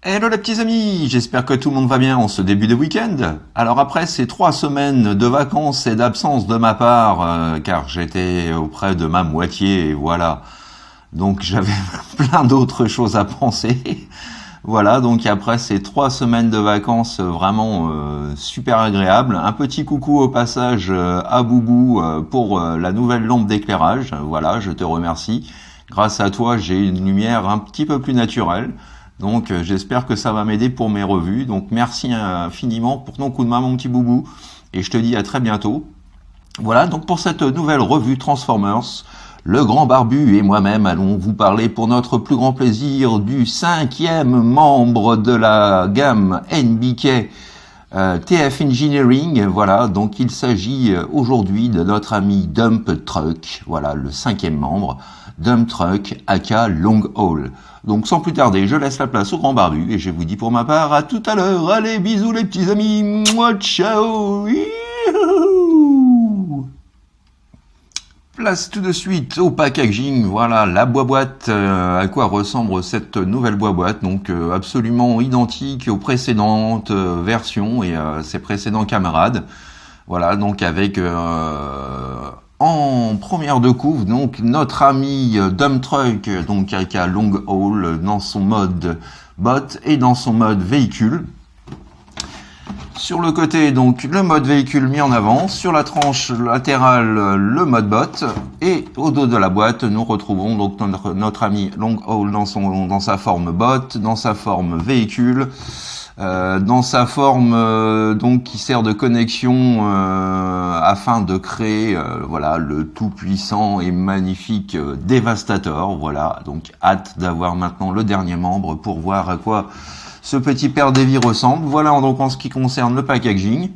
Hello les petits amis, j'espère que tout le monde va bien en ce début de week-end. Alors après ces 3 semaines de vacances et d'absence de ma part, car j'étais auprès de ma moitié, et voilà, donc j'avais plein d'autres choses à penser. Voilà, donc après ces 3 semaines de vacances vraiment super agréables, un petit coucou au passage à Boubou pour la nouvelle lampe d'éclairage. Voilà, je te remercie. Grâce à toi, j'ai une lumière un petit peu plus naturelle. Donc j'espère que ça va m'aider pour mes revues. Donc merci infiniment pour ton coup de main mon petit Boubou. Et je te dis à très bientôt. Voilà, donc pour cette nouvelle revue Transformers, le grand barbu et moi-même allons vous parler pour notre plus grand plaisir du 5e membre de la gamme NBK TF Engineering. Voilà, donc il s'agit aujourd'hui de notre ami Dump Truck. Voilà, le 5e membre, Dump Truck aka Long Haul. Donc sans plus tarder, je laisse la place au grand barbu et je vous dis pour ma part à tout à l'heure. Allez, bisous les petits amis, moi ciao. Youhou. Place tout de suite au packaging. Voilà la boîte, à quoi ressemble cette nouvelle boîte. Donc absolument identique aux précédentes versions et ses précédents camarades. Voilà, donc avec en première de couve, donc notre ami Dump Truck, donc avec un Long Haul dans son mode bot et dans son mode véhicule. Sur le côté, donc le mode véhicule mis en avant. Sur la tranche latérale, le mode bot. Et au dos de la boîte, nous retrouvons donc notre ami Long Haul dans sa forme bot, dans sa forme véhicule. Dans sa forme donc qui sert de connexion afin de créer voilà le tout puissant et magnifique Devastator. Voilà, donc hâte d'avoir maintenant le dernier membre pour voir à quoi ce petit père d'Evie ressemble. Voilà donc en ce qui concerne le packaging.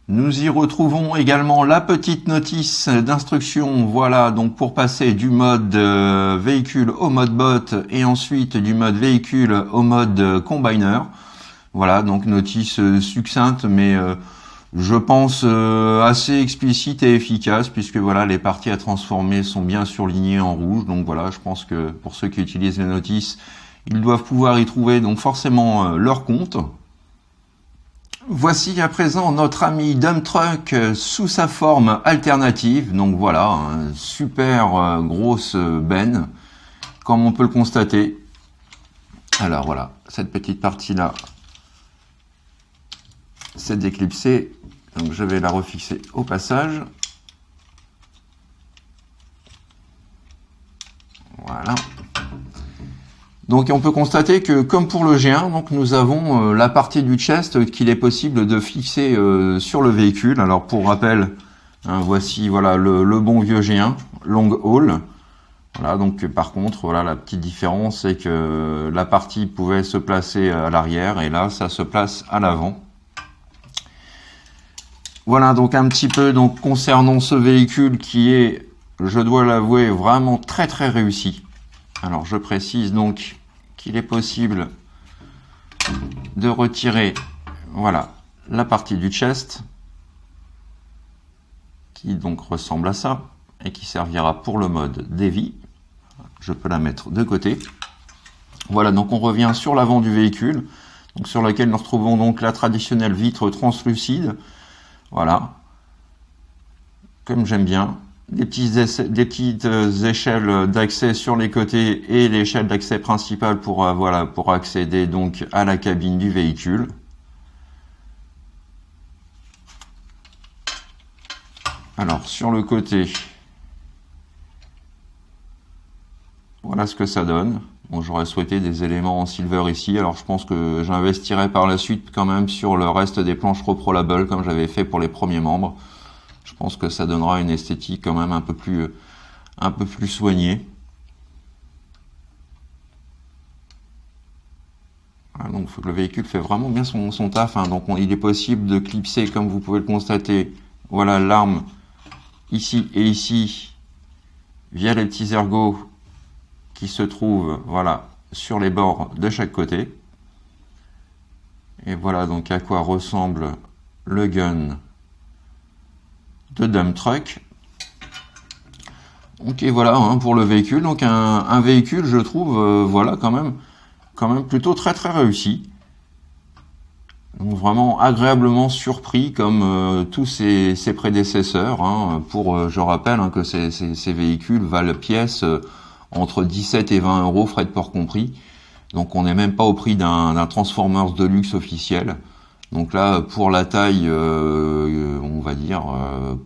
Nous y retrouvons également la petite notice d'instruction, voilà, donc pour passer du mode véhicule au mode bot et ensuite du mode véhicule au mode combiner. Voilà, donc notice succincte mais je pense assez explicite et efficace puisque voilà, les parties à transformer sont bien surlignées en rouge. Donc voilà, je pense que pour ceux qui utilisent les notices, ils doivent pouvoir y trouver donc forcément leur compte. Voici à présent notre ami Dump Truck sous sa forme alternative. Donc voilà, une super grosse benne, comme on peut le constater. Alors voilà, cette petite partie-là, c'est déclipsé. Donc je vais la refixer au passage. Voilà. Donc on peut constater que comme pour le G1, donc nous avons la partie du chest qu'il est possible de fixer sur le véhicule. Alors pour rappel, hein, voici voilà le bon vieux G1 Long Haul. Voilà, donc par contre voilà la petite différence c'est que la partie pouvait se placer à l'arrière et là ça se place à l'avant. Voilà donc un petit peu donc concernant ce véhicule qui est, je dois l'avouer, vraiment très très réussi. Alors je précise donc qu'il est possible de retirer voilà la partie du chest qui donc ressemble à ça et qui servira pour le mode Devi. Je peux la mettre de côté. Voilà, donc on revient sur l'avant du véhicule, donc sur lequel nous retrouvons donc la traditionnelle vitre translucide. Voilà, comme j'aime bien. Des petites échelles d'accès sur les côtés et l'échelle d'accès principale pour voilà pour accéder donc à la cabine du véhicule. Alors sur le côté, voilà ce que ça donne. Bon, j'aurais souhaité des éléments en silver ici. Alors je pense que j'investirai par la suite quand même sur le reste des planches reprolable comme j'avais fait pour les premiers membres. Je pense que ça donnera une esthétique quand même un peu plus soignée. Voilà, donc le véhicule fait vraiment bien son taf. Hein. Donc il est possible de clipser, comme vous pouvez le constater, voilà l'arme ici et ici, via les petits ergots qui se trouvent voilà, sur les bords de chaque côté. Et voilà donc à quoi ressemble le gun de dump truck. Ok, voilà hein, pour le véhicule. Donc un véhicule, je trouve, voilà quand même plutôt très réussi. Donc vraiment agréablement surpris comme tous ses prédécesseurs. Hein, je rappelle hein, que ces véhicules valent pièce entre 17 et 20 euros, frais de port compris. Donc on n'est même pas au prix d'un Transformers de luxe officiel. Donc là, pour la taille, on va dire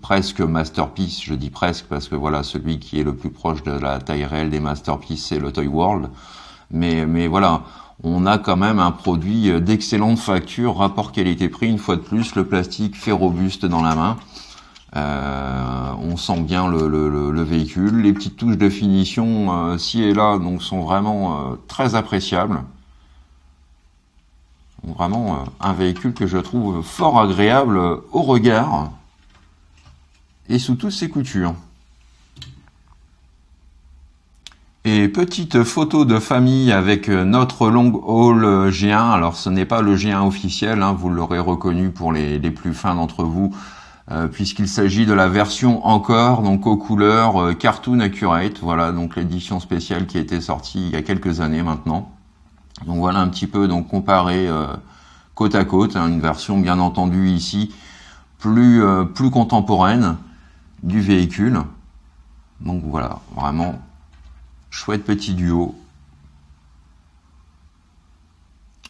presque Masterpiece. Je dis presque parce que voilà, celui qui est le plus proche de la taille réelle des Masterpiece, c'est le Toy World. Mais voilà, on a quand même un produit d'excellente facture, rapport qualité-prix. Une fois de plus, le plastique fait robuste dans la main. On sent bien le véhicule. Les petites touches de finition ci et là donc sont vraiment très appréciables. Vraiment un véhicule que je trouve fort agréable au regard et sous toutes ses coutures. Et petite photo de famille avec notre long haul G1. Alors ce n'est pas le G1 officiel, hein, vous l'aurez reconnu pour les plus fins d'entre vous, puisqu'il s'agit de la version encore, donc aux couleurs Cartoon Accurate. Voilà, donc l'édition spéciale qui a été sortie il y a quelques années maintenant. Donc voilà un petit peu donc comparé côte à côte, hein, une version bien entendu ici plus contemporaine du véhicule. Donc voilà, vraiment chouette petit duo.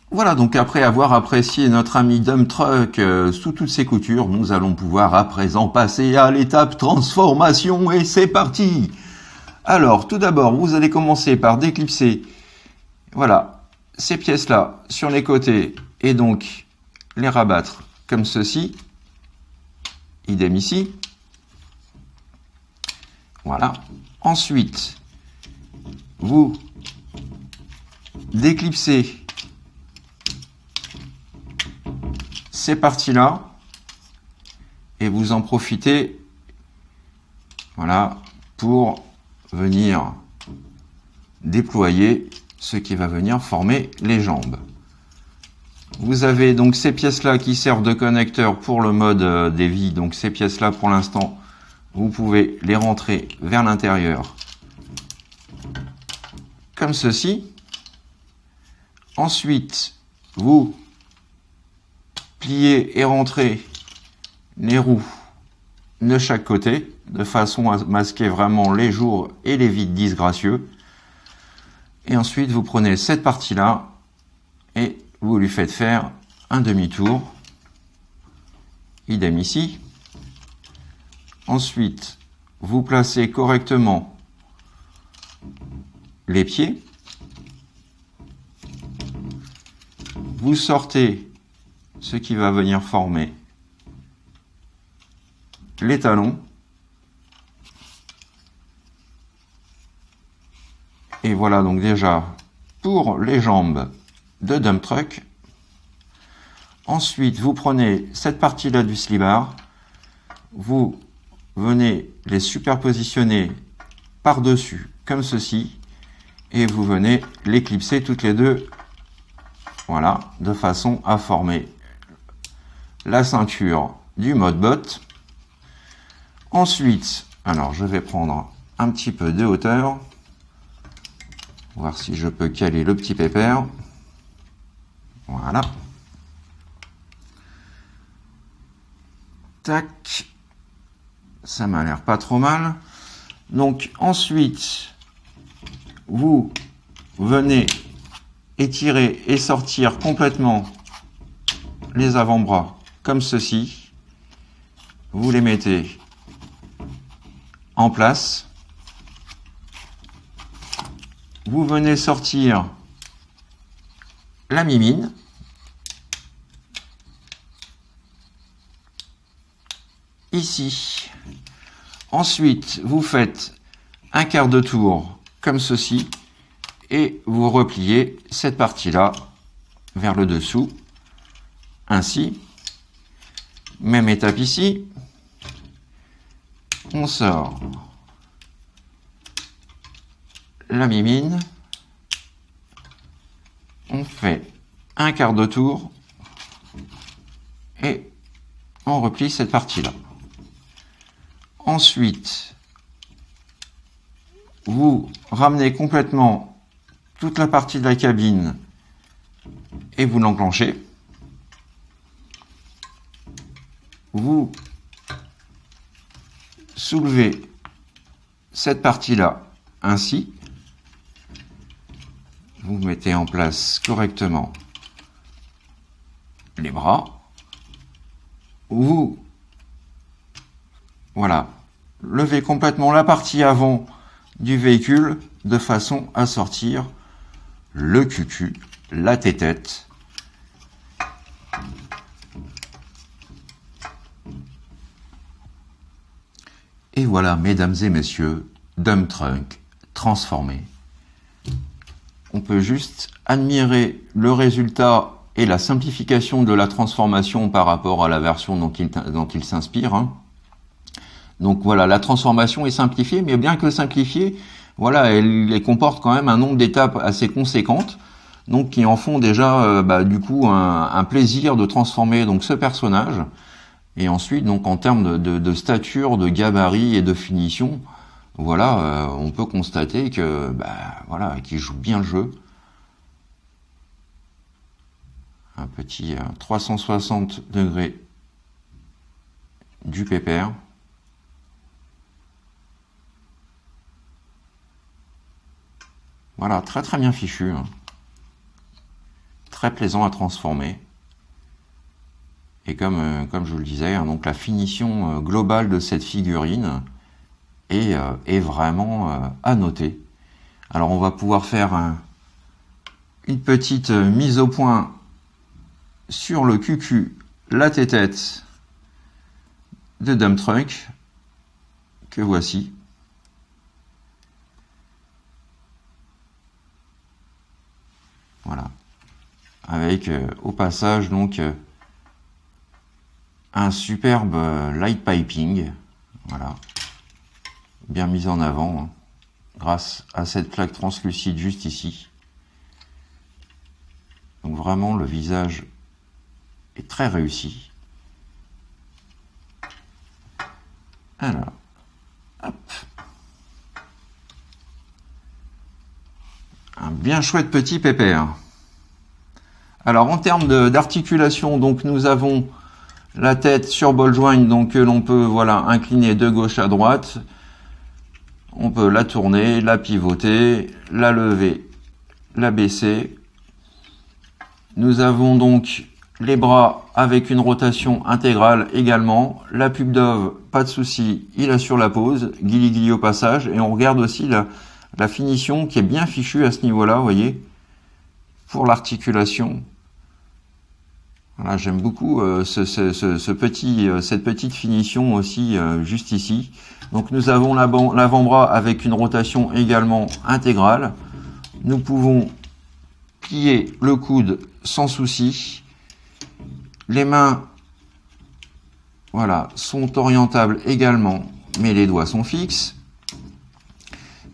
Voilà, donc après avoir apprécié notre ami Dump Truck sous toutes ses coutures, nous allons pouvoir à présent passer à l'étape transformation et c'est parti. Alors, tout d'abord, vous allez commencer par déclipser, voilà, ces pièces-là sur les côtés et donc les rabattre comme ceci. Idem ici. Voilà. Ensuite, vous déclipsez ces parties-là et vous en profitez, voilà, pour venir déployer ce qui va venir former les jambes. Vous avez donc ces pièces-là qui servent de connecteur pour le mode des vis. Donc ces pièces-là, pour l'instant, vous pouvez les rentrer vers l'intérieur comme ceci. Ensuite, vous pliez et rentrez les roues de chaque côté de façon à masquer vraiment les jours et les vides disgracieux. Et ensuite, vous prenez cette partie-là et vous lui faites faire un demi-tour. Idem ici. Ensuite, vous placez correctement les pieds. Vous sortez ce qui va venir former les talons. Et voilà donc déjà pour les jambes de Dump Truck. Ensuite, vous prenez cette partie-là du slibard, vous venez les superpositionner par-dessus comme ceci, et vous venez les clipser toutes les deux, voilà, de façon à former la ceinture du Modbot. Ensuite, alors je vais prendre un petit peu de hauteur, voir si je peux caler le petit pépère. Voilà. Tac. Ça m'a l'air pas trop mal. Donc ensuite, vous venez étirer et sortir complètement les avant-bras comme ceci. Vous les mettez en place. Vous venez sortir la mimine. Ici. Ensuite, vous faites un quart de tour comme ceci et vous repliez cette partie-là vers le dessous. Ainsi. Même étape ici. On sort la mimine. On fait un quart de tour et on replie cette partie-là. Ensuite, vous ramenez complètement toute la partie de la cabine et vous l'enclenchez. Vous soulevez cette partie-là ainsi. Vous mettez en place correctement les bras. Vous, voilà, levez complètement la partie avant du véhicule de façon à sortir le cucu, la tétette. Et voilà, mesdames et messieurs, dump truck transformé. On peut juste admirer le résultat et la simplification de la transformation par rapport à la version dont il s'inspire. Donc voilà, la transformation est simplifiée, mais bien que simplifiée, voilà, elle comporte quand même un nombre d'étapes assez conséquentes, donc qui en font déjà du coup un plaisir de transformer donc ce personnage. Et ensuite, donc en termes de stature, de gabarit et de finition, voilà, on peut constater que voilà, qu'il joue bien le jeu. Un petit 360 degrés du pépère. Voilà, très très bien fichu. Très plaisant à transformer. Et comme je vous le disais, donc la finition globale de cette figurine est vraiment à noter. Alors on va pouvoir faire une petite mise au point sur le cucu, la tétette de dump truck que voici. Voilà. Avec au passage donc un superbe light piping, voilà, bien mis en avant grâce à cette plaque translucide juste ici. Donc vraiment le visage est très réussi. Alors, hop, un bien chouette petit pépère. Alors en termes d'articulation, donc nous avons la tête sur ball joint, donc que l'on peut voilà incliner de gauche à droite. On peut la tourner, la pivoter, la lever, la baisser. Nous avons donc les bras avec une rotation intégrale également. La pub Dove, pas de souci, il assure la pose, guili au passage. Et on regarde aussi la finition qui est bien fichue à ce niveau-là, vous voyez, pour l'articulation. Voilà, j'aime beaucoup cette petite finition aussi juste ici. Donc nous avons l'avant-bras avec une rotation également intégrale. Nous pouvons plier le coude sans souci. Les mains, voilà, sont orientables également, mais les doigts sont fixes.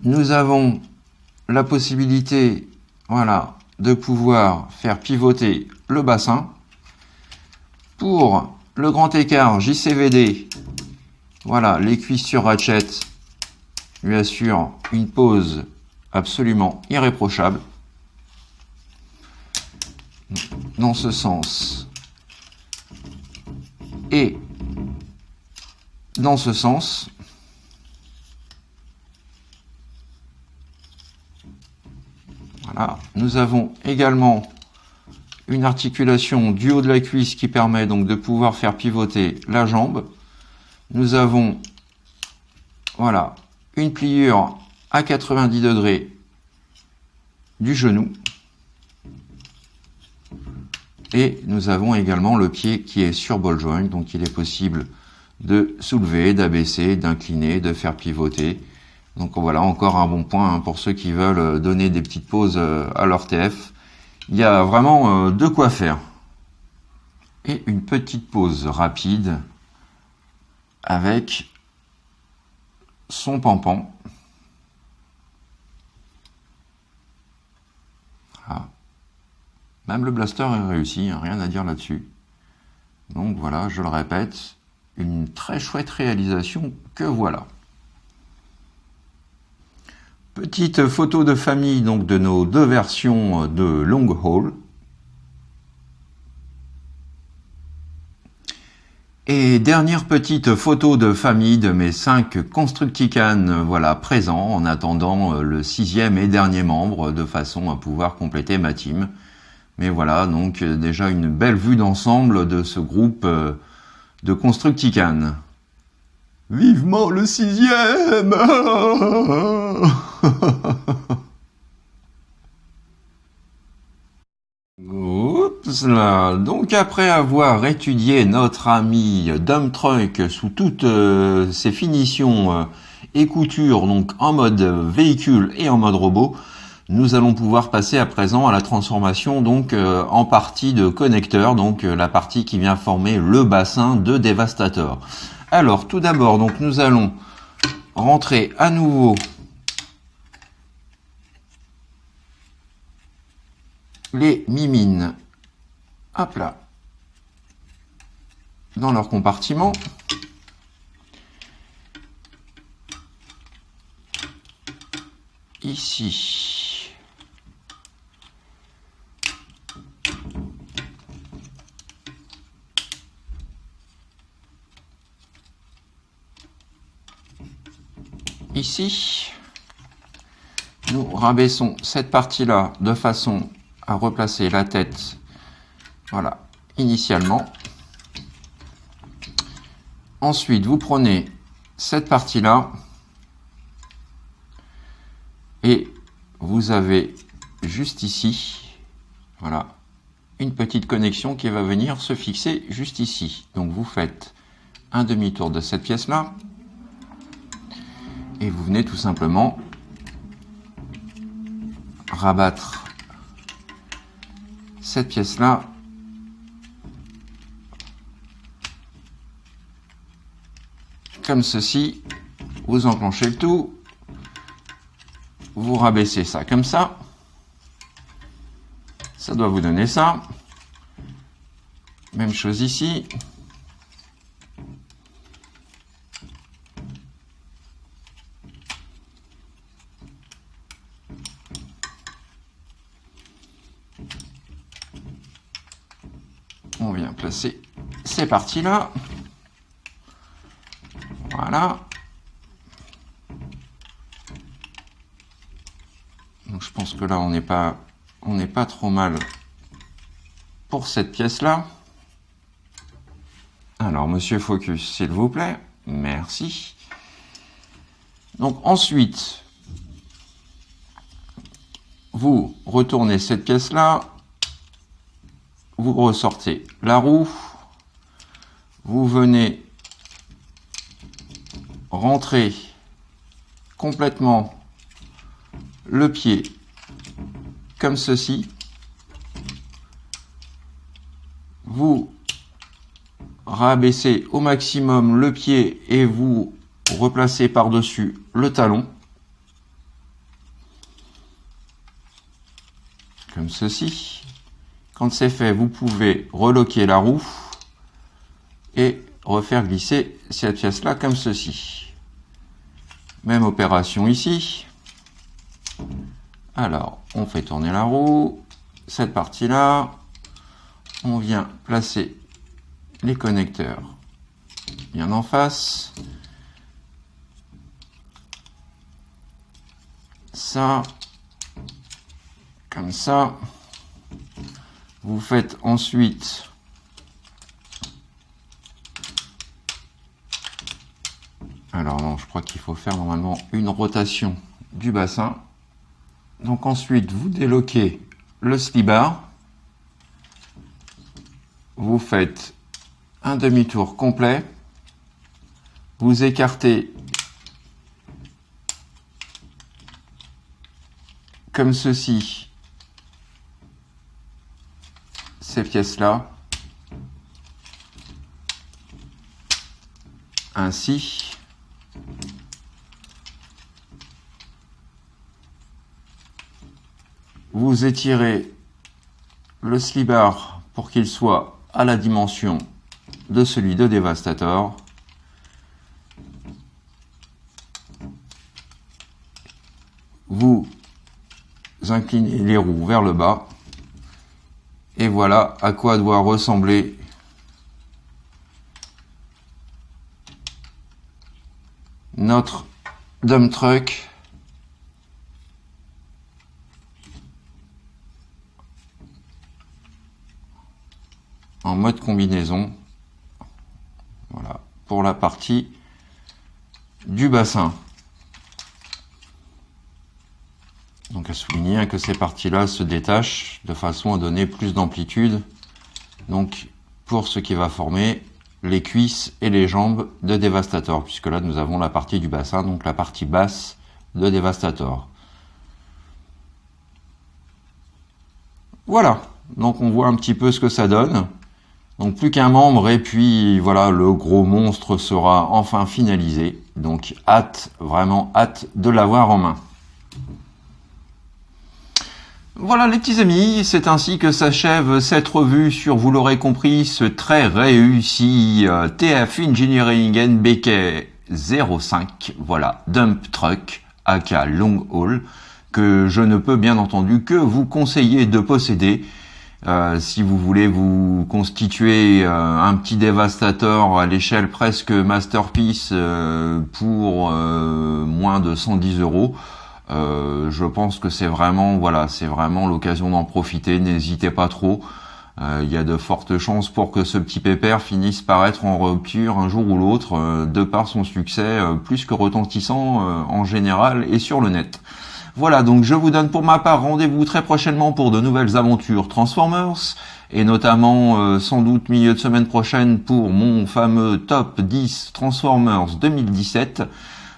Nous avons la possibilité, voilà, de pouvoir faire pivoter le bassin. Pour le grand écart JCVD, voilà, les cuisses sur ratchet lui assurent une pose absolument irréprochable. Dans ce sens et dans ce sens. Voilà, nous avons également une articulation du haut de la cuisse qui permet donc de pouvoir faire pivoter la jambe. Nous avons, voilà, une pliure à 90 degrés du genou. Et nous avons également le pied qui est sur ball joint, donc il est possible de soulever, d'abaisser, d'incliner, de faire pivoter. Donc voilà, encore un bon point pour ceux qui veulent donner des petites pauses à leur TF. Il y a vraiment de quoi faire. Et une petite pause rapide avec son pampan. Voilà. Même le blaster est réussi, hein, rien à dire là-dessus. Donc voilà, je le répète, une très chouette réalisation que voilà. Petite photo de famille donc de nos deux versions de long haul. Et dernière petite photo de famille de mes 5 Constructicans, voilà, présents en attendant le 6e et dernier membre de façon à pouvoir compléter ma team. Mais voilà, donc déjà une belle vue d'ensemble de ce groupe de Constructicans. Vivement le 6e! Oups là. Donc après avoir étudié notre ami Dump Truck sous toutes ses finitions et coutures, donc en mode véhicule et en mode robot, nous allons pouvoir passer à présent à la transformation donc en partie de connecteur, donc la partie qui vient former le bassin de Devastator. Alors tout d'abord, donc nous allons rentrer à nouveau les mimines, hop là, dans leur compartiment. Ici. Ici. Nous rabaissons cette partie-là de façon à replacer la tête, voilà, initialement. Ensuite, vous prenez cette partie-là et vous avez juste ici, voilà, une petite connexion qui va venir se fixer juste ici. Donc vous faites un demi-tour de cette pièce-là et vous venez tout simplement rabattre cette pièce-là comme ceci. Vous enclenchez le tout, vous rabaissez ça comme ça doit vous donner ça. Même chose ici. On vient placer ces parties-là. Voilà. Donc je pense que là, on n'est pas trop mal pour cette pièce-là. Alors, monsieur Focus, s'il vous plaît. Merci. Donc ensuite, vous retournez cette pièce-là. Vous ressortez la roue. Vous venez rentrer complètement le pied comme ceci. Vous rabaissez au maximum le pied et vous replacez par-dessus le talon. Comme ceci. Quand c'est fait, vous pouvez reloquer la roue et refaire glisser cette pièce-là comme ceci. Même opération ici. Alors, on fait tourner la roue. Cette partie-là, on vient placer les connecteurs bien en face. Ça, comme ça. Vous faites ensuite alors non, je crois qu'il faut faire normalement une rotation du bassin. Donc ensuite, vous déloquez le slibar. Vous faites un demi-tour complet. Vous écartez comme ceci ces pièces-là. Ainsi. Vous étirez le slibar pour qu'il soit à la dimension de celui de Devastator. Vous inclinez les roues vers le bas. Et voilà à quoi doit ressembler notre dump truck. En mode combinaison. Voilà, pour la partie du bassin. Donc à souligner que ces parties-là se détachent de façon à donner plus d'amplitude. Donc pour ce qui va former les cuisses et les jambes de Devastator, puisque là nous avons la partie du bassin, donc la partie basse de Devastator. Voilà, donc on voit un petit peu ce que ça donne. Donc plus qu'un membre et puis voilà, le gros monstre sera enfin finalisé. Donc hâte, vraiment hâte de l'avoir en main. Voilà les petits amis, c'est ainsi que s'achève cette revue sur, vous l'aurez compris, ce très réussi TF Engineering NBK 05, voilà, dump truck aka long haul, que je ne peux bien entendu que vous conseiller de posséder. Si vous voulez vous constituer un petit Devastator à l'échelle presque Masterpiece pour moins de 110 €, je pense que c'est vraiment, voilà, c'est vraiment l'occasion d'en profiter. N'hésitez pas trop. Il y a de fortes chances pour que ce petit pépère finisse par être en rupture un jour ou l'autre, de par son succès plus que retentissant en général et sur le net. Voilà, donc je vous donne pour ma part rendez-vous très prochainement pour de nouvelles aventures Transformers, et notamment sans doute milieu de semaine prochaine pour mon fameux top 10 Transformers 2017.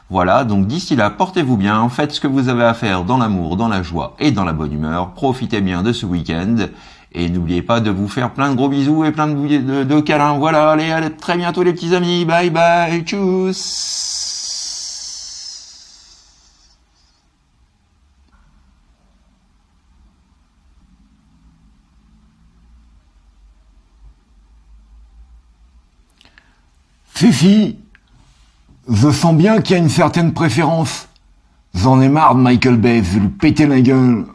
Voilà, donc d'ici là, portez-vous bien, faites ce que vous avez à faire dans l'amour, dans la joie et dans la bonne humeur, profitez bien de ce week-end, et n'oubliez pas de vous faire plein de gros bisous et plein de câlins. Voilà, allez, à très bientôt les petits amis, bye bye, tchuss. Fifi, je sens bien qu'il y a une certaine préférence. J'en ai marre de Michael Bay, je vais lui péter la gueule.